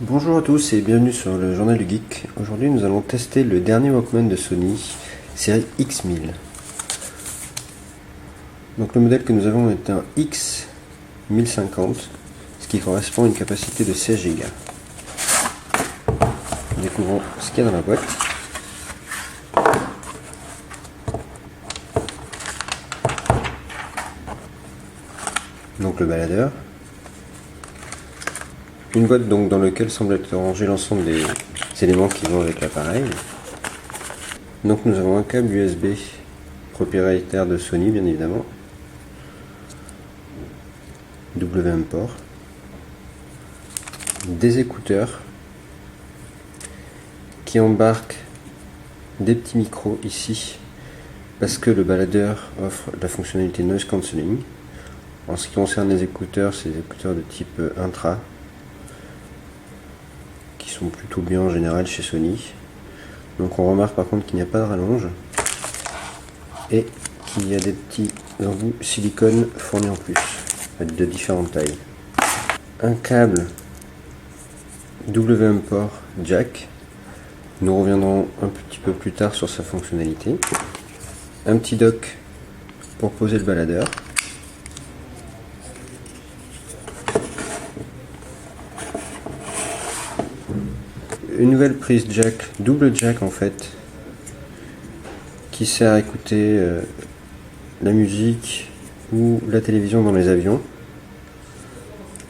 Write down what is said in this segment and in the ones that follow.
Bonjour à tous et bienvenue sur le Journal du Geek. Aujourd'hui nous allons tester le dernier Walkman de Sony, série X1000. Donc le modèle que nous avons est un X1050, ce qui correspond à une capacité de 16 Go. Découvrons ce qu'il y a dans la boîte. Donc le baladeur. Une boîte donc dans laquelle semble être rangé l'ensemble des éléments qui vont avec l'appareil. Donc nous avons un câble USB propriétaire de Sony bien évidemment. WM port. Des écouteurs qui embarquent des petits micros ici parce que le baladeur offre la fonctionnalité noise cancelling. En ce qui concerne les écouteurs, c'est des écouteurs de type intra qui sont plutôt bien en général chez Sony. Donc on remarque par contre qu'il n'y a pas de rallonge et qu'il y a des petits embouts silicone fournis en plus de différentes tailles. Un câble WM port jack. Nous reviendrons un petit peu plus tard sur sa fonctionnalité. Un petit dock pour poser le baladeur. Une nouvelle prise jack, double jack en fait, qui sert à écouter la musique ou la télévision dans les avions.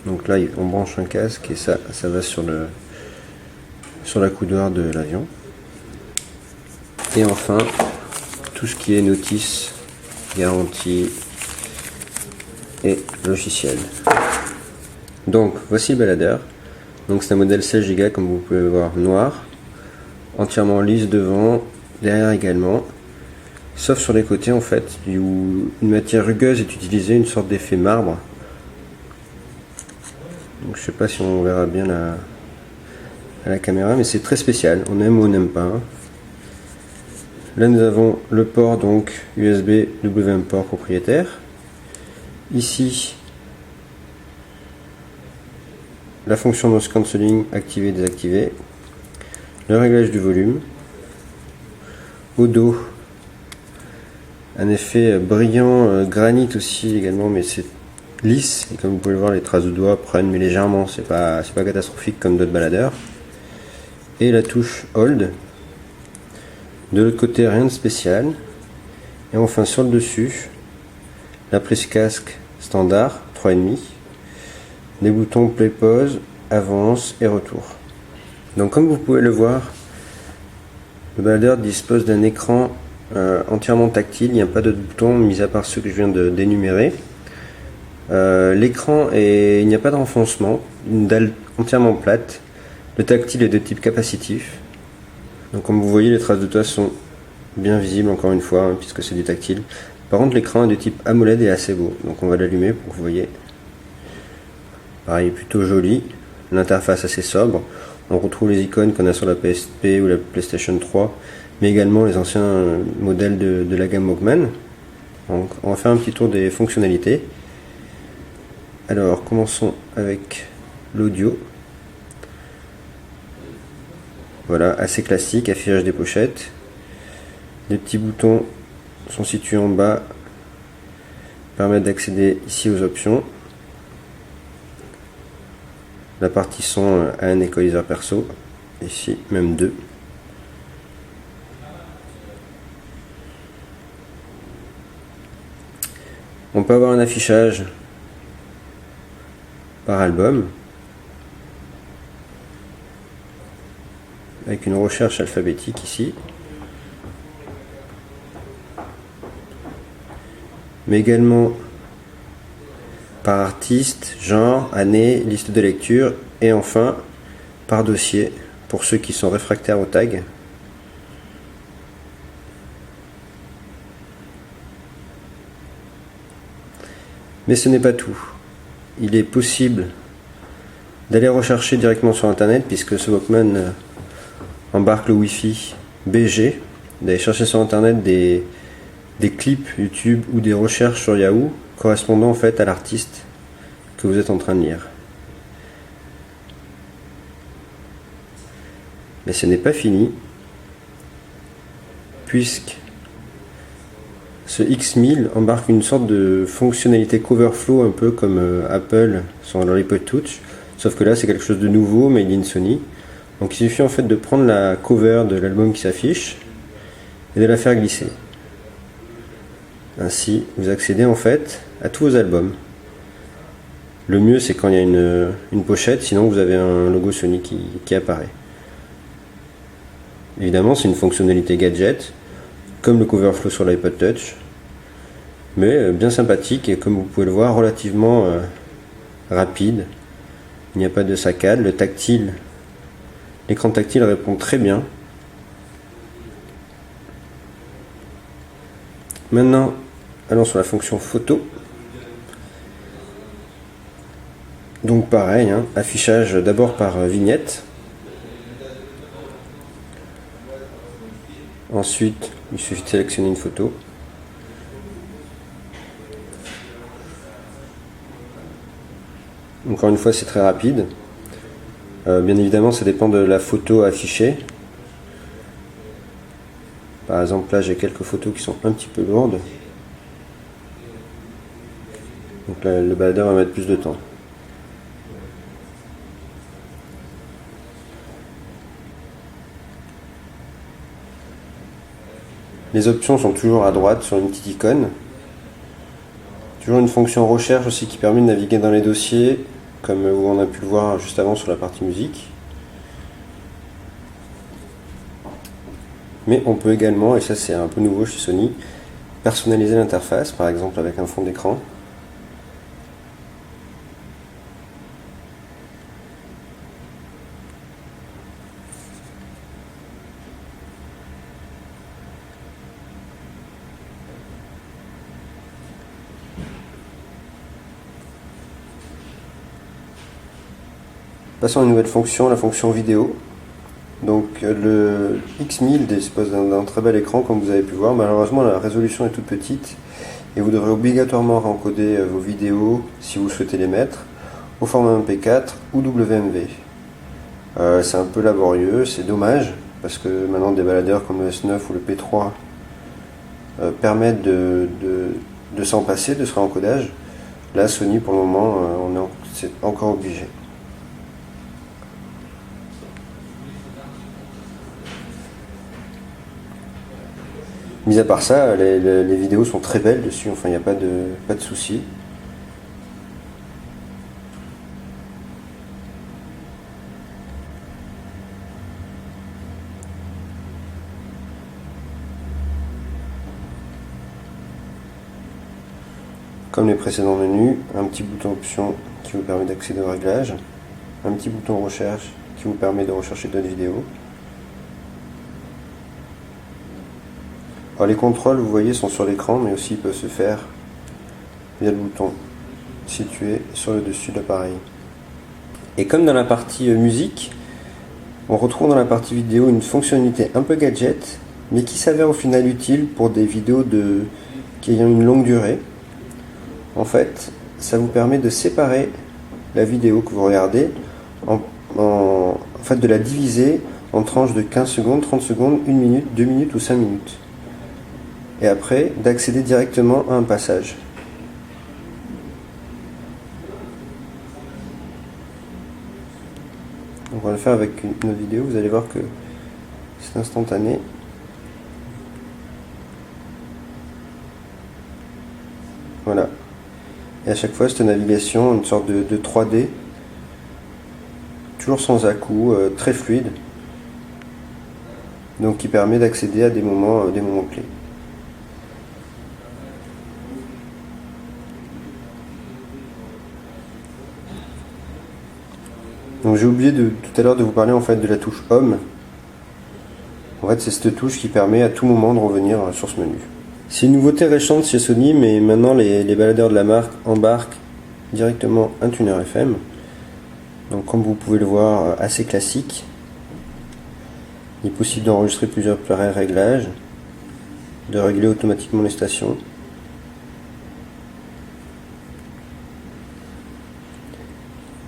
Donc là on branche un casque et ça va sur la coudoir de l'avion. Et enfin tout ce qui est notice, garantie et logiciel. Donc voici le baladeur. Donc c'est un modèle 16 Go comme vous pouvez le voir, noir, entièrement lisse devant, derrière également, sauf sur les côtés en fait, où une matière rugueuse est utilisée, une sorte d'effet marbre. Donc je sais pas si on verra bien à la caméra, mais c'est très spécial, on aime ou on n'aime pas. Là nous avons le port donc USB WM port propriétaire. Ici la fonction noise cancelling activée et désactivée, le réglage du volume, au dos un effet brillant granit aussi également, mais c'est lisse et comme vous pouvez le voir les traces de doigts prennent mais légèrement, c'est pas catastrophique comme d'autres baladeurs. Et la touche hold. De l'autre côté rien de spécial. Et enfin sur le dessus la prise casque standard 3,5. Des boutons play, pause, avance et retour. Donc comme vous pouvez le voir, le baladeur dispose d'un écran entièrement tactile, il n'y a pas d'autres boutons mis à part ceux que je viens d'énumérer. L'écran il n'y a pas de renfoncement, une dalle entièrement plate. Le tactile est de type capacitif. Donc comme vous voyez les traces de doigts sont bien visibles encore une fois puisque c'est du tactile. Par contre l'écran est de type AMOLED et assez beau, donc on va l'allumer pour que vous voyez. Pareil, plutôt joli, l'interface assez sobre. On retrouve les icônes qu'on a sur la PSP ou la PlayStation 3, mais également les anciens modèles de la gamme Walkman. Donc, on va faire un petit tour des fonctionnalités. Alors, commençons avec l'audio. Voilà, assez classique, affichage des pochettes. Les petits boutons sont situés en bas, permettent d'accéder ici aux options. La partie son a un équaliseur perso, ici même deux. On peut avoir un affichage par album, avec une recherche alphabétique ici, mais également par artiste, genre, année, liste de lecture et enfin par dossier pour ceux qui sont réfractaires au tag. Mais ce n'est pas tout. Il est possible d'aller rechercher directement sur internet puisque ce Walkman embarque le Wi-Fi BG, d'aller chercher sur internet des clips YouTube ou des recherches sur Yahoo correspondant en fait à l'artiste que vous êtes en train de lire. Mais ce n'est pas fini, puisque ce X1000 embarque une sorte de fonctionnalité coverflow, un peu comme Apple sur leur iPod Touch, sauf que là c'est quelque chose de nouveau, made in Sony. Donc il suffit en fait de prendre la cover de l'album qui s'affiche et de la faire glisser. Ainsi, vous accédez en fait à tous vos albums. Le mieux c'est quand il y a une pochette, sinon vous avez un logo Sony qui apparaît. Évidemment, c'est une fonctionnalité gadget, comme le coverflow sur l'iPod Touch, mais bien sympathique et comme vous pouvez le voir, relativement rapide. Il n'y a pas de saccade. L'écran tactile répond très bien. Maintenant, allons sur la fonction photo. Donc pareil, affichage d'abord par vignette. Ensuite, il suffit de sélectionner une photo. Encore une fois, c'est très rapide. Bien évidemment, ça dépend de la photo affichée. Par exemple, là, j'ai quelques photos qui sont un petit peu lourdes. Donc là, le baladeur va mettre plus de temps. Les options sont toujours à droite sur une petite icône. Toujours une fonction recherche aussi qui permet de naviguer dans les dossiers, comme on a pu le voir juste avant sur la partie musique. Mais on peut également, et ça c'est un peu nouveau chez Sony, personnaliser l'interface, par exemple avec un fond d'écran. Passons à une nouvelle fonction, la fonction vidéo. Donc le X1000 dispose d'un très bel écran comme vous avez pu voir. Malheureusement la résolution est toute petite et vous devrez obligatoirement rencoder vos vidéos si vous souhaitez les mettre au format MP4 ou WMV. C'est un peu laborieux, c'est dommage parce que maintenant des baladeurs comme le S9 ou le P3 permettent de s'en passer de ce encodage. Là Sony pour le moment c'est encore obligé. Mis à part ça, les vidéos sont très belles dessus, enfin il n'y a pas de souci. Comme les précédents menus, un petit bouton option qui vous permet d'accéder aux réglages, un petit bouton recherche qui vous permet de rechercher d'autres vidéos. Alors les contrôles, vous voyez, sont sur l'écran, mais aussi ils peuvent se faire via le bouton situé sur le dessus de l'appareil. Et comme dans la partie musique, on retrouve dans la partie vidéo une fonctionnalité un peu gadget, mais qui s'avère au final utile pour des vidéos qui ayant une longue durée. En fait, ça vous permet de séparer la vidéo que vous regardez, en fait de la diviser en tranches de 15 secondes, 30 secondes, 1 minute, 2 minutes ou 5 minutes. Et après, d'accéder directement à un passage. On va le faire avec une autre vidéo, vous allez voir que c'est instantané. Voilà. Et à chaque fois, cette navigation, une sorte de 3D, toujours sans à-coups, très fluide, donc qui permet d'accéder à des moments clés. Donc j'ai oublié tout à l'heure de vous parler en fait de la touche Home. En fait, c'est cette touche qui permet à tout moment de revenir sur ce menu. C'est une nouveauté récente chez Sony, mais maintenant les baladeurs de la marque embarquent directement un tuner FM. Donc comme vous pouvez le voir, assez classique. Il est possible d'enregistrer plusieurs réglages, de régler automatiquement les stations.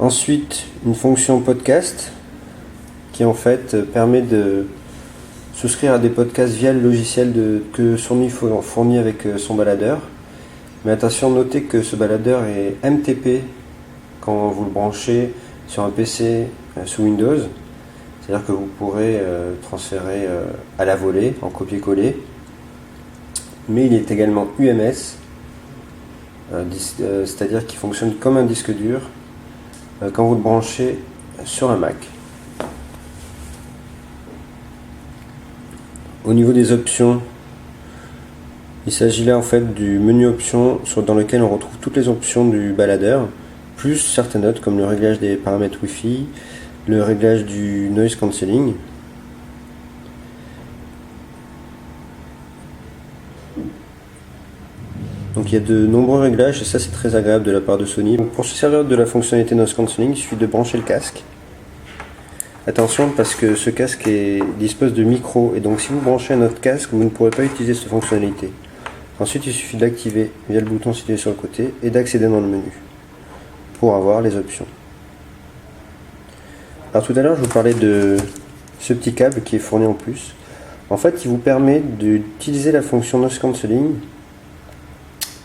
Ensuite, une fonction podcast qui en fait permet de souscrire à des podcasts via le logiciel que Sony fournit avec son baladeur. Mais attention, notez que ce baladeur est MTP quand vous le branchez sur un PC sous Windows. C'est-à-dire que vous pourrez transférer à la volée, en copier-coller. Mais il est également UMS, c'est-à-dire qu'il fonctionne comme un disque dur quand vous le branchez sur un Mac. Au niveau des options, il s'agit là en fait du menu options dans lequel on retrouve toutes les options du baladeur, plus certaines autres comme le réglage des paramètres Wi-Fi, le réglage du noise cancelling. Donc il y a de nombreux réglages et ça c'est très agréable de la part de Sony. Donc, pour se servir de la fonctionnalité noise cancelling, il suffit de brancher le casque. Attention parce que ce casque dispose de micros et donc si vous branchez un autre casque, vous ne pourrez pas utiliser cette fonctionnalité. Ensuite il suffit de l'activer via le bouton situé sur le côté et d'accéder dans le menu pour avoir les options. Alors tout à l'heure je vous parlais de ce petit câble qui est fourni en plus. En fait il vous permet d'utiliser la fonction noise cancelling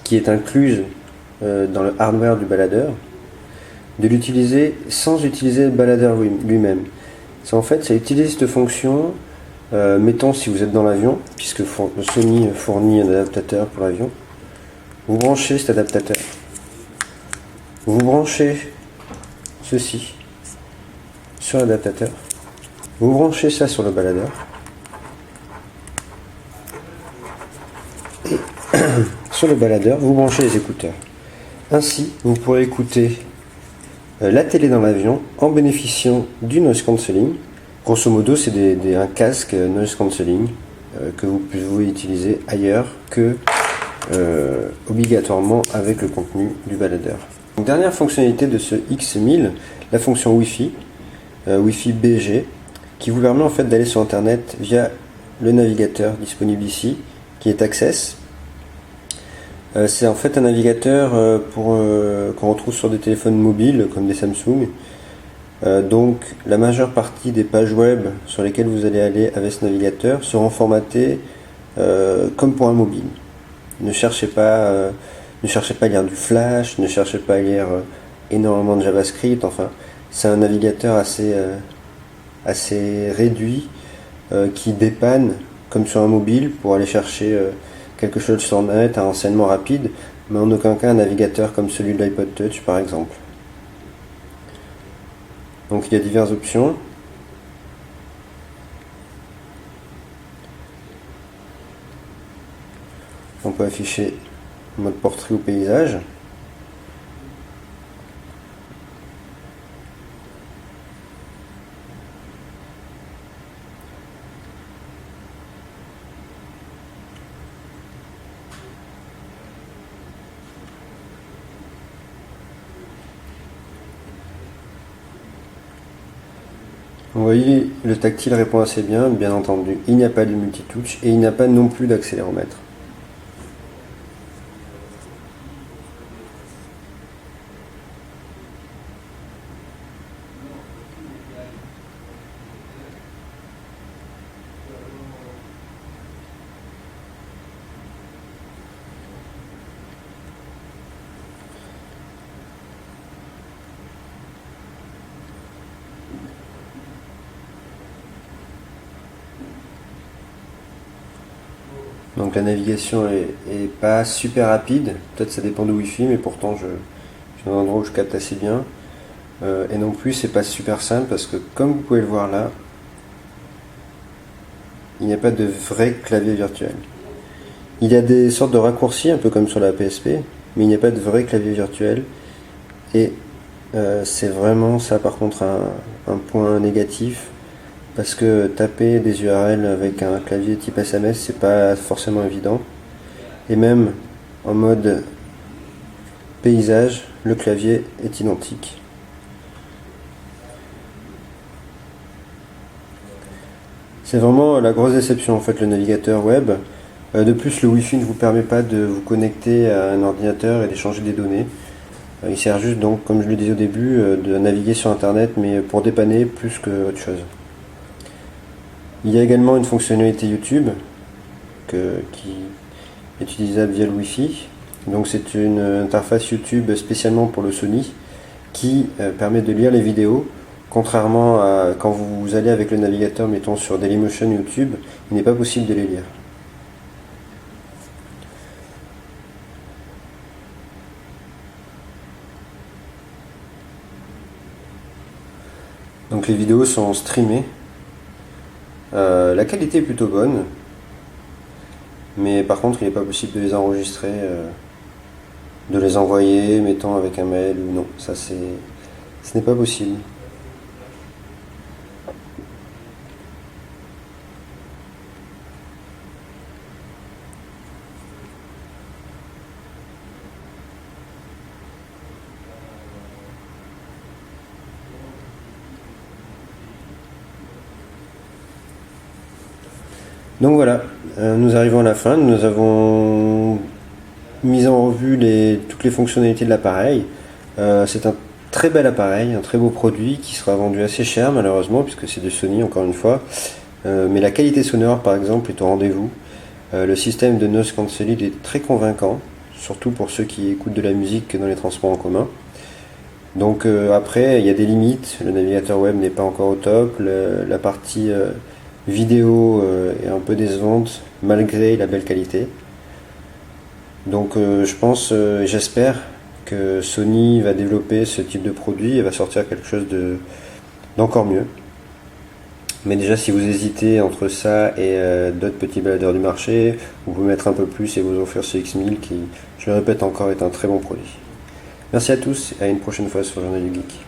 qui est incluse dans le hardware du baladeur, de l'utiliser sans utiliser le baladeur lui-même. En fait, ça utilise cette fonction, mettons si vous êtes dans l'avion, puisque Sony fournit un adaptateur pour l'avion, vous branchez cet adaptateur, vous branchez ceci sur l'adaptateur, vous branchez ça sur le baladeur, et sur le baladeur, vous branchez les écouteurs. Ainsi, vous pourrez écouter la télé dans l'avion en bénéficiant du noise cancelling. Grosso modo, c'est un casque noise cancelling que vous pouvez utiliser ailleurs que obligatoirement avec le contenu du baladeur. Donc, dernière fonctionnalité de ce X1000, la fonction Wi-Fi, Wi-Fi BG, qui vous permet en fait d'aller sur internet via le navigateur disponible ici, qui est Access. C'est en fait un navigateur qu'on retrouve sur des téléphones mobiles comme des Samsung. Donc la majeure partie des pages web sur lesquelles vous allez aller avec ce navigateur seront formatées comme pour un mobile. Ne cherchez pas à lire du Flash, ne cherchez pas à lire énormément de JavaScript. Enfin, c'est un navigateur assez réduit qui dépanne comme sur un mobile pour aller chercher quelque chose sur net, un renseignement rapide, mais en aucun cas un navigateur comme celui de l'iPod Touch par exemple. Donc il y a diverses options. On peut afficher mode portrait ou paysage. Vous voyez, le tactile répond assez bien entendu. Il n'y a pas de multitouch et il n'y a pas non plus d'accéléromètre. Donc la navigation est pas super rapide, peut-être ça dépend du Wi-Fi, mais pourtant je suis dans un endroit où je capte assez bien. Et non plus c'est pas super simple parce que comme vous pouvez le voir là, il n'y a pas de vrai clavier virtuel. Il y a des sortes de raccourcis un peu comme sur la PSP, mais il n'y a pas de vrai clavier virtuel. Et c'est vraiment ça par contre un point négatif. Parce que taper des URL avec un clavier type SMS, c'est pas forcément évident. Et même en mode paysage, le clavier est identique. C'est vraiment la grosse déception en fait, le navigateur web. De plus, le Wi-Fi ne vous permet pas de vous connecter à un ordinateur et d'échanger des données. Il sert juste donc, comme je le disais au début, de naviguer sur internet, mais pour dépanner plus que autre chose. Il y a également une fonctionnalité YouTube qui est utilisable via le Wi-Fi. Donc c'est une interface YouTube spécialement pour le Sony qui permet de lire les vidéos. Contrairement à quand vous allez avec le navigateur, mettons sur Dailymotion YouTube, il n'est pas possible de les lire. Donc les vidéos sont streamées. La qualité est plutôt bonne, mais par contre il n'est pas possible de les enregistrer, de les envoyer, mettons avec un mail ou non. Ça ce n'est pas possible. Donc voilà, nous arrivons à la fin. Nous avons mis en revue toutes les fonctionnalités de l'appareil. C'est un très bel appareil, un très beau produit qui sera vendu assez cher malheureusement puisque c'est du Sony encore une fois. Mais la qualité sonore par exemple est au rendez-vous. Le système de noise cancelling est très convaincant, surtout pour ceux qui écoutent de la musique dans les transports en commun. Donc après il y a des limites, le navigateur web n'est pas encore au top, la partie vidéo est un peu décevante malgré la belle qualité. Donc je pense, j'espère que Sony va développer ce type de produit et va sortir quelque chose d'encore mieux. Mais déjà si vous hésitez entre ça et d'autres petits baladeurs du marché, vous pouvez mettre un peu plus et vous offrir ce X1000 qui, je le répète encore, est un très bon produit. Merci à tous et à une prochaine fois sur Journal du Geek.